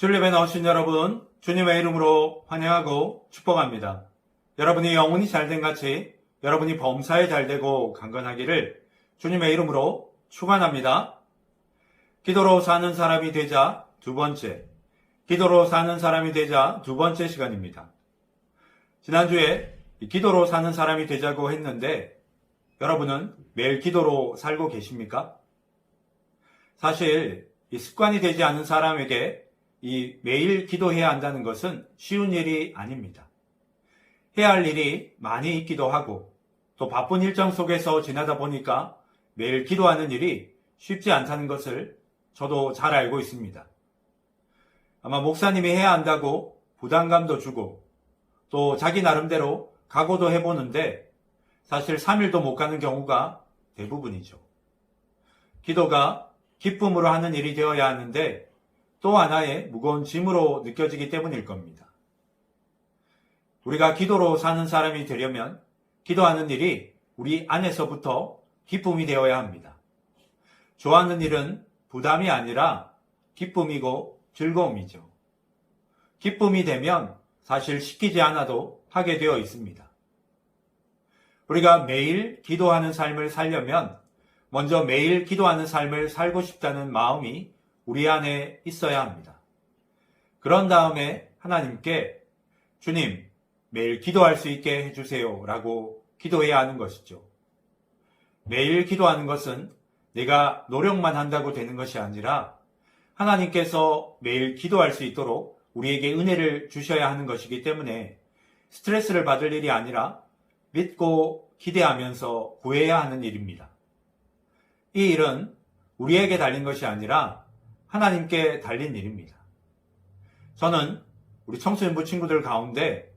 주님에 나오신 여러분, 주님의 이름으로 환영하고 축복합니다. 여러분이 영혼이 잘된 같이 여러분이 범사에 잘되고 강건하기를 주님의 이름으로 축원합니다. 기도로 사는 사람이 되자 두 번째, 기도로 사는 사람이 되자 두 번째 시간입니다. 지난주에 기도로 사는 사람이 되자고 했는데 여러분은 매일 기도로 살고 계십니까? 사실 이 습관이 되지 않은 사람에게 이 매일 기도해야 한다는 것은 쉬운 일이 아닙니다. 해야 할 일이 많이 있기도 하고 또 바쁜 일정 속에서 지나다 보니까 매일 기도하는 일이 쉽지 않다는 것을 저도 잘 알고 있습니다. 아마 목사님이 해야 한다고 부담감도 주고 또 자기 나름대로 각오도 해보는데 사실 3일도 못 가는 경우가 대부분이죠. 기도가 기쁨으로 하는 일이 되어야 하는데 또 하나의 무거운 짐으로 느껴지기 때문일 겁니다. 우리가 기도로 사는 사람이 되려면 기도하는 일이 우리 안에서부터 기쁨이 되어야 합니다. 좋아하는 일은 부담이 아니라 기쁨이고 즐거움이죠. 기쁨이 되면 사실 시키지 않아도 하게 되어 있습니다. 우리가 매일 기도하는 삶을 살려면 먼저 매일 기도하는 삶을 살고 싶다는 마음이 우리 안에 있어야 합니다. 그런 다음에 하나님께 주님, 매일 기도할 수 있게 해주세요 라고 기도해야 하는 것이죠. 매일 기도하는 것은 내가 노력만 한다고 되는 것이 아니라 하나님께서 매일 기도할 수 있도록 우리에게 은혜를 주셔야 하는 것이기 때문에 스트레스를 받을 일이 아니라 믿고 기대하면서 구해야 하는 일입니다. 이 일은 우리에게 달린 것이 아니라 하나님께 달린 일입니다. 저는 우리 청소년부 친구들 가운데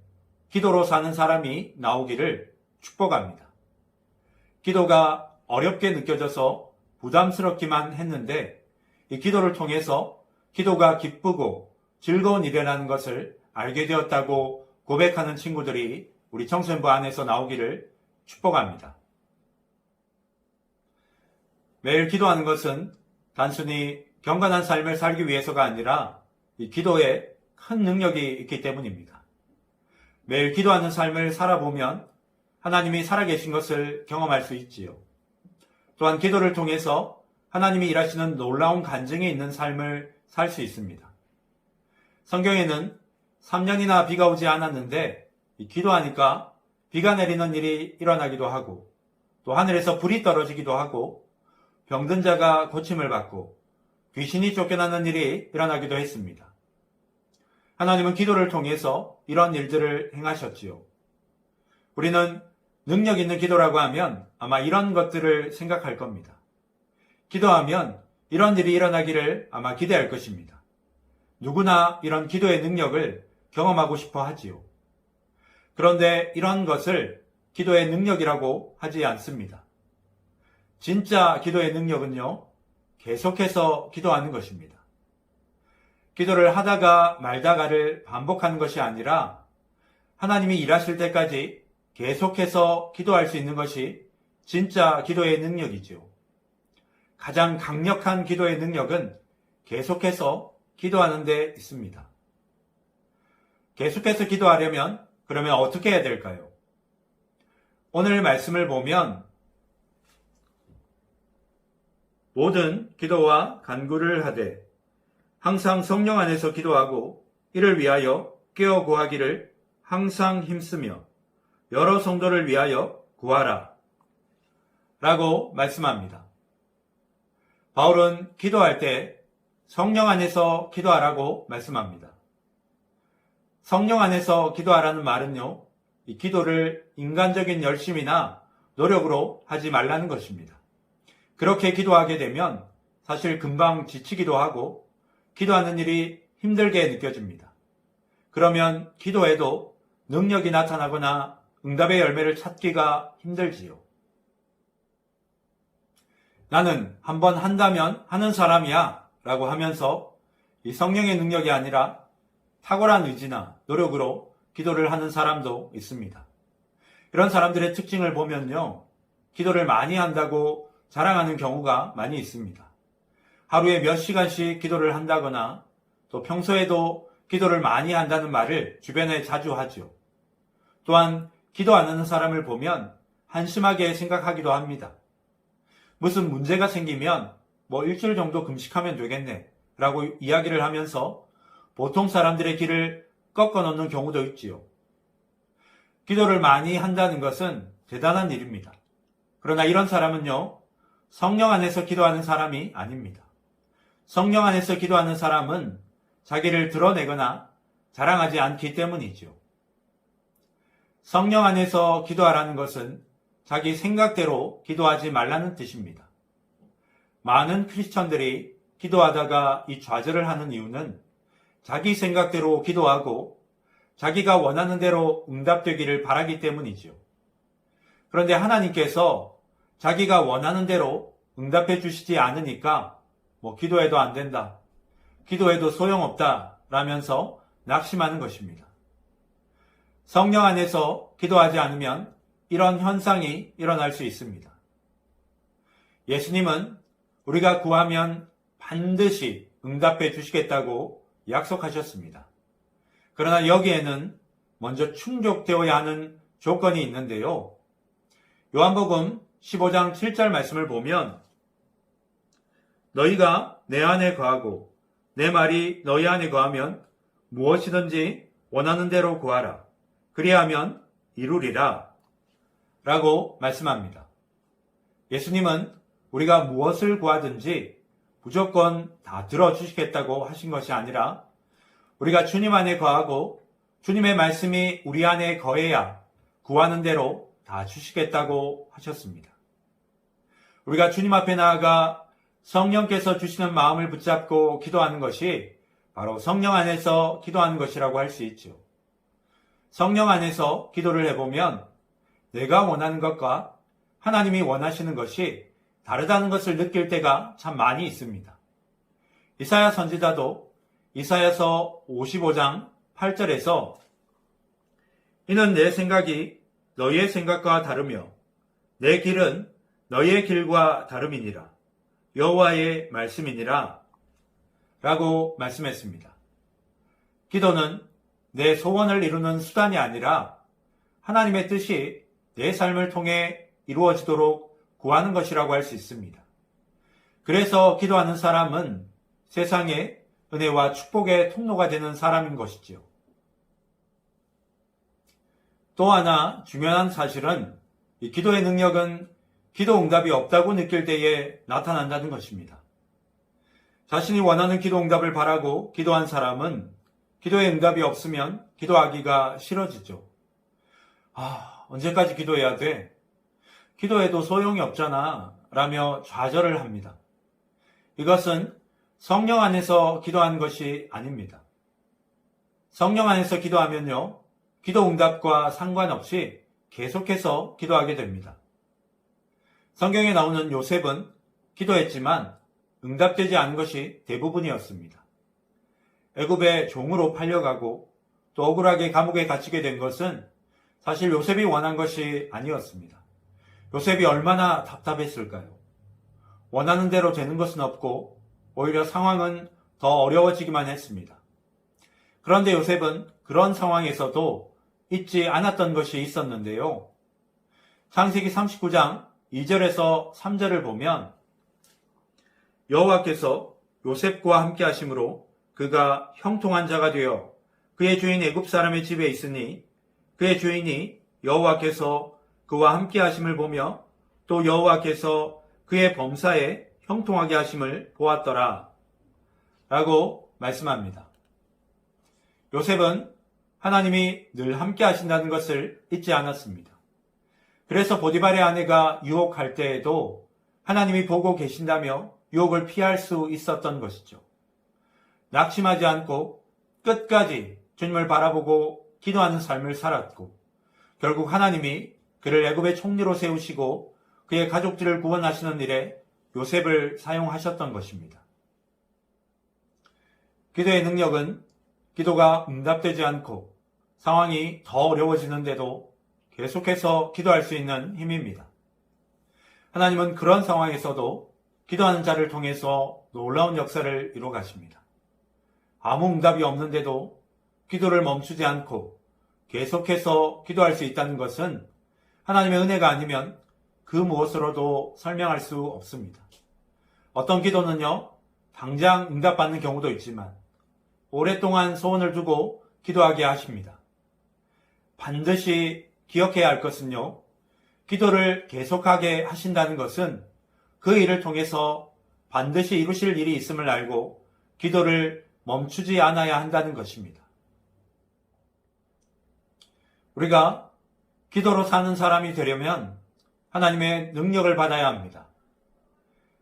기도로 사는 사람이 나오기를 축복합니다. 기도가 어렵게 느껴져서 부담스럽기만 했는데 이 기도를 통해서 기도가 기쁘고 즐거운 일이라는 것을 알게 되었다고 고백하는 친구들이 우리 청소년부 안에서 나오기를 축복합니다. 매일 기도하는 것은 단순히 경건한 삶을 살기 위해서가 아니라 이 기도에 큰 능력이 있기 때문입니다. 매일 기도하는 삶을 살아보면 하나님이 살아계신 것을 경험할 수 있지요. 또한 기도를 통해서 하나님이 일하시는 놀라운 간증이 있는 삶을 살 수 있습니다. 성경에는 3년이나 비가 오지 않았는데 기도하니까 비가 내리는 일이 일어나기도 하고 또 하늘에서 불이 떨어지기도 하고 병든 자가 고침을 받고 귀신이 쫓겨나는 일이 일어나기도 했습니다. 하나님은 기도를 통해서 이런 일들을 행하셨지요. 우리는 능력 있는 기도라고 하면 아마 이런 것들을 생각할 겁니다. 기도하면 이런 일이 일어나기를 아마 기대할 것입니다. 누구나 이런 기도의 능력을 경험하고 싶어 하지요. 그런데 이런 것을 기도의 능력이라고 하지 않습니다. 진짜 기도의 능력은요, 계속해서 기도하는 것입니다. 기도를 하다가 말다가를 반복하는 것이 아니라 하나님이 일하실 때까지 계속해서 기도할 수 있는 것이 진짜 기도의 능력이죠. 가장 강력한 기도의 능력은 계속해서 기도하는 데 있습니다. 계속해서 기도하려면 그러면 어떻게 해야 될까요? 오늘 말씀을 보면 모든 기도와 간구를 하되 항상 성령 안에서 기도하고 이를 위하여 깨어 구하기를 항상 힘쓰며 여러 성도를 위하여 구하라 라고 말씀합니다. 바울은 기도할 때 성령 안에서 기도하라고 말씀합니다. 성령 안에서 기도하라는 말은요, 이 기도를 인간적인 열심이나 노력으로 하지 말라는 것입니다. 그렇게 기도하게 되면 사실 금방 지치기도 하고 기도하는 일이 힘들게 느껴집니다. 그러면 기도에도 능력이 나타나거나 응답의 열매를 찾기가 힘들지요. 나는 한번 한다면 하는 사람이야 라고 하면서 이 성령의 능력이 아니라 탁월한 의지나 노력으로 기도를 하는 사람도 있습니다. 이런 사람들의 특징을 보면요, 기도를 많이 한다고 자랑하는 경우가 많이 있습니다. 하루에 몇 시간씩 기도를 한다거나 또 평소에도 기도를 많이 한다는 말을 주변에 자주 하죠. 또한 기도 안 하는 사람을 보면 한심하게 생각하기도 합니다. 무슨 문제가 생기면 일주일 정도 금식하면 되겠네 라고 이야기를 하면서 보통 사람들의 길을 꺾어 놓는 경우도 있지요. 기도를 많이 한다는 것은 대단한 일입니다. 그러나 이런 사람은요, 성령 안에서 기도하는 사람이 아닙니다. 성령 안에서 기도하는 사람은 자기를 드러내거나 자랑하지 않기 때문이죠. 성령 안에서 기도하라는 것은 자기 생각대로 기도하지 말라는 뜻입니다. 많은 크리스천들이 기도하다가 이 좌절을 하는 이유는 자기 생각대로 기도하고 자기가 원하는 대로 응답되기를 바라기 때문이죠. 그런데 하나님께서 자기가 원하는 대로 응답해 주시지 않으니까 기도해도 안 된다, 기도해도 소용없다 라면서 낙심하는 것입니다. 성령 안에서 기도하지 않으면 이런 현상이 일어날 수 있습니다. 예수님은 우리가 구하면 반드시 응답해 주시겠다고 약속하셨습니다. 그러나 여기에는 먼저 충족되어야 하는 조건이 있는데요. 요한복음 15장 7절 말씀을 보면 너희가 내 안에 거하고 내 말이 너희 안에 거하면 무엇이든지 원하는 대로 구하라. 그리하면 이루리라. 라고 말씀합니다. 예수님은 우리가 무엇을 구하든지 무조건 다 들어주시겠다고 하신 것이 아니라 우리가 주님 안에 거하고 주님의 말씀이 우리 안에 거해야 구하는 대로 다 주시겠다고 하셨습니다. 우리가 주님 앞에 나아가 성령께서 주시는 마음을 붙잡고 기도하는 것이 바로 성령 안에서 기도하는 것이라고 할 수 있죠. 성령 안에서 기도를 해보면 내가 원하는 것과 하나님이 원하시는 것이 다르다는 것을 느낄 때가 참 많이 있습니다. 이사야 선지자도 이사야서 55장 8절에서 이는 내 생각이 너희의 생각과 다르며 내 길은 너희의 길과 다름이니라. 여호와의 말씀이니라. 라고 말씀했습니다. 기도는 내 소원을 이루는 수단이 아니라 하나님의 뜻이 내 삶을 통해 이루어지도록 구하는 것이라고 할 수 있습니다. 그래서 기도하는 사람은 세상에 은혜와 축복의 통로가 되는 사람인 것이지요. 또 하나 중요한 사실은 이 기도의 능력은 기도 응답이 없다고 느낄 때에 나타난다는 것입니다. 자신이 원하는 기도 응답을 바라고 기도한 사람은 기도의 응답이 없으면 기도하기가 싫어지죠. 언제까지 기도해야 돼? 기도해도 소용이 없잖아 라며 좌절을 합니다. 이것은 성령 안에서 기도하는 것이 아닙니다. 성령 안에서 기도하면요, 기도 응답과 상관없이 계속해서 기도하게 됩니다. 성경에 나오는 요셉은 기도했지만 응답되지 않은 것이 대부분이었습니다. 애굽의 종으로 팔려가고 또 억울하게 감옥에 갇히게 된 것은 사실 요셉이 원한 것이 아니었습니다. 요셉이 얼마나 답답했을까요? 원하는 대로 되는 것은 없고 오히려 상황은 더 어려워지기만 했습니다. 그런데 요셉은 그런 상황에서도 잊지 않았던 것이 있었는데요. 창세기 39장 2절에서 3절을 보면 여호와께서 요셉과 함께 하심으로 그가 형통한 자가 되어 그의 주인 애굽 사람의 집에 있으니 그의 주인이 여호와께서 그와 함께 하심을 보며 또 여호와께서 그의 범사에 형통하게 하심을 보았더라 라고 말씀합니다. 요셉은 하나님이 늘 함께 하신다는 것을 잊지 않았습니다. 그래서 보디발의 아내가 유혹할 때에도 하나님이 보고 계신다며 유혹을 피할 수 있었던 것이죠. 낙심하지 않고 끝까지 주님을 바라보고 기도하는 삶을 살았고 결국 하나님이 그를 애굽의 총리로 세우시고 그의 가족들을 구원하시는 일에 요셉을 사용하셨던 것입니다. 기도의 능력은 기도가 응답되지 않고 상황이 더 어려워지는데도 계속해서 기도할 수 있는 힘입니다. 하나님은 그런 상황에서도 기도하는 자를 통해서 놀라운 역사를 이루어 가십니다. 아무 응답이 없는데도 기도를 멈추지 않고 계속해서 기도할 수 있다는 것은 하나님의 은혜가 아니면 그 무엇으로도 설명할 수 없습니다. 어떤 기도는요, 당장 응답받는 경우도 있지만 오랫동안 소원을 두고 기도하게 하십니다. 반드시 기억해야 할 것은요, 기도를 계속하게 하신다는 것은 그 일을 통해서 반드시 이루실 일이 있음을 알고 기도를 멈추지 않아야 한다는 것입니다. 우리가 기도로 사는 사람이 되려면 하나님의 능력을 받아야 합니다.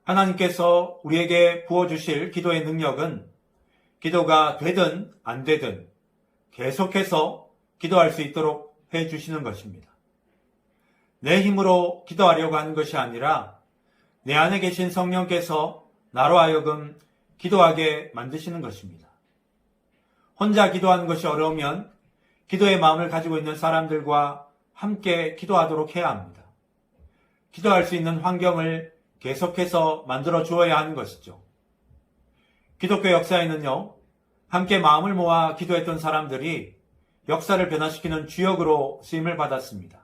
하나님께서 우리에게 부어주실 기도의 능력은 기도가 되든 안 되든 계속해서 기도할 수 있도록 해주시는 것입니다. 내 힘으로 기도하려고 하는 것이 아니라 내 안에 계신 성령께서 나로 하여금 기도하게 만드시는 것입니다. 혼자 기도하는 것이 어려우면 기도의 마음을 가지고 있는 사람들과 함께 기도하도록 해야 합니다. 기도할 수 있는 환경을 계속해서 만들어 주어야 하는 것이죠. 기독교 역사에는요, 함께 마음을 모아 기도했던 사람들이 역사를 변화시키는 주역으로 쓰임을 받았습니다.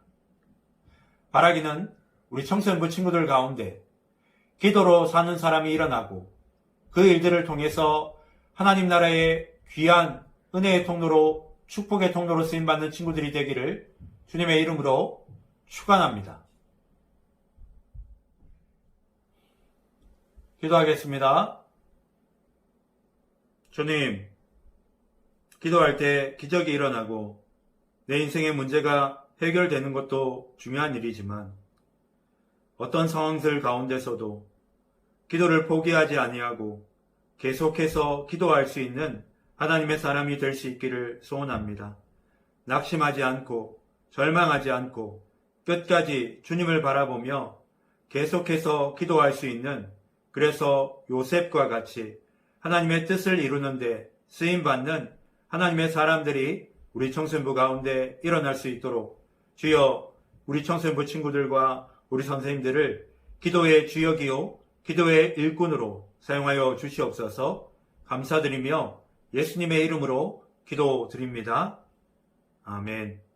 바라기는 우리 청소년부 친구들 가운데 기도로 사는 사람이 일어나고 그 일들을 통해서 하나님 나라의 귀한 은혜의 통로로, 축복의 통로로 쓰임받는 친구들이 되기를 주님의 이름으로 축원합니다. 기도하겠습니다. 주님, 기도할 때 기적이 일어나고 내 인생의 문제가 해결되는 것도 중요한 일이지만 어떤 상황들 가운데서도 기도를 포기하지 아니하고 계속해서 기도할 수 있는 하나님의 사람이 될 수 있기를 소원합니다. 낙심하지 않고 절망하지 않고 끝까지 주님을 바라보며 계속해서 기도할 수 있는, 그래서 요셉과 같이 하나님의 뜻을 이루는데 쓰임받는 하나님의 사람들이 우리 청소년부 가운데 일어날 수 있도록 주여 우리 청소년부 친구들과 우리 선생님들을 기도의 주역이요 기도의 일꾼으로 사용하여 주시옵소서. 감사드리며 예수님의 이름으로 기도드립니다. 아멘.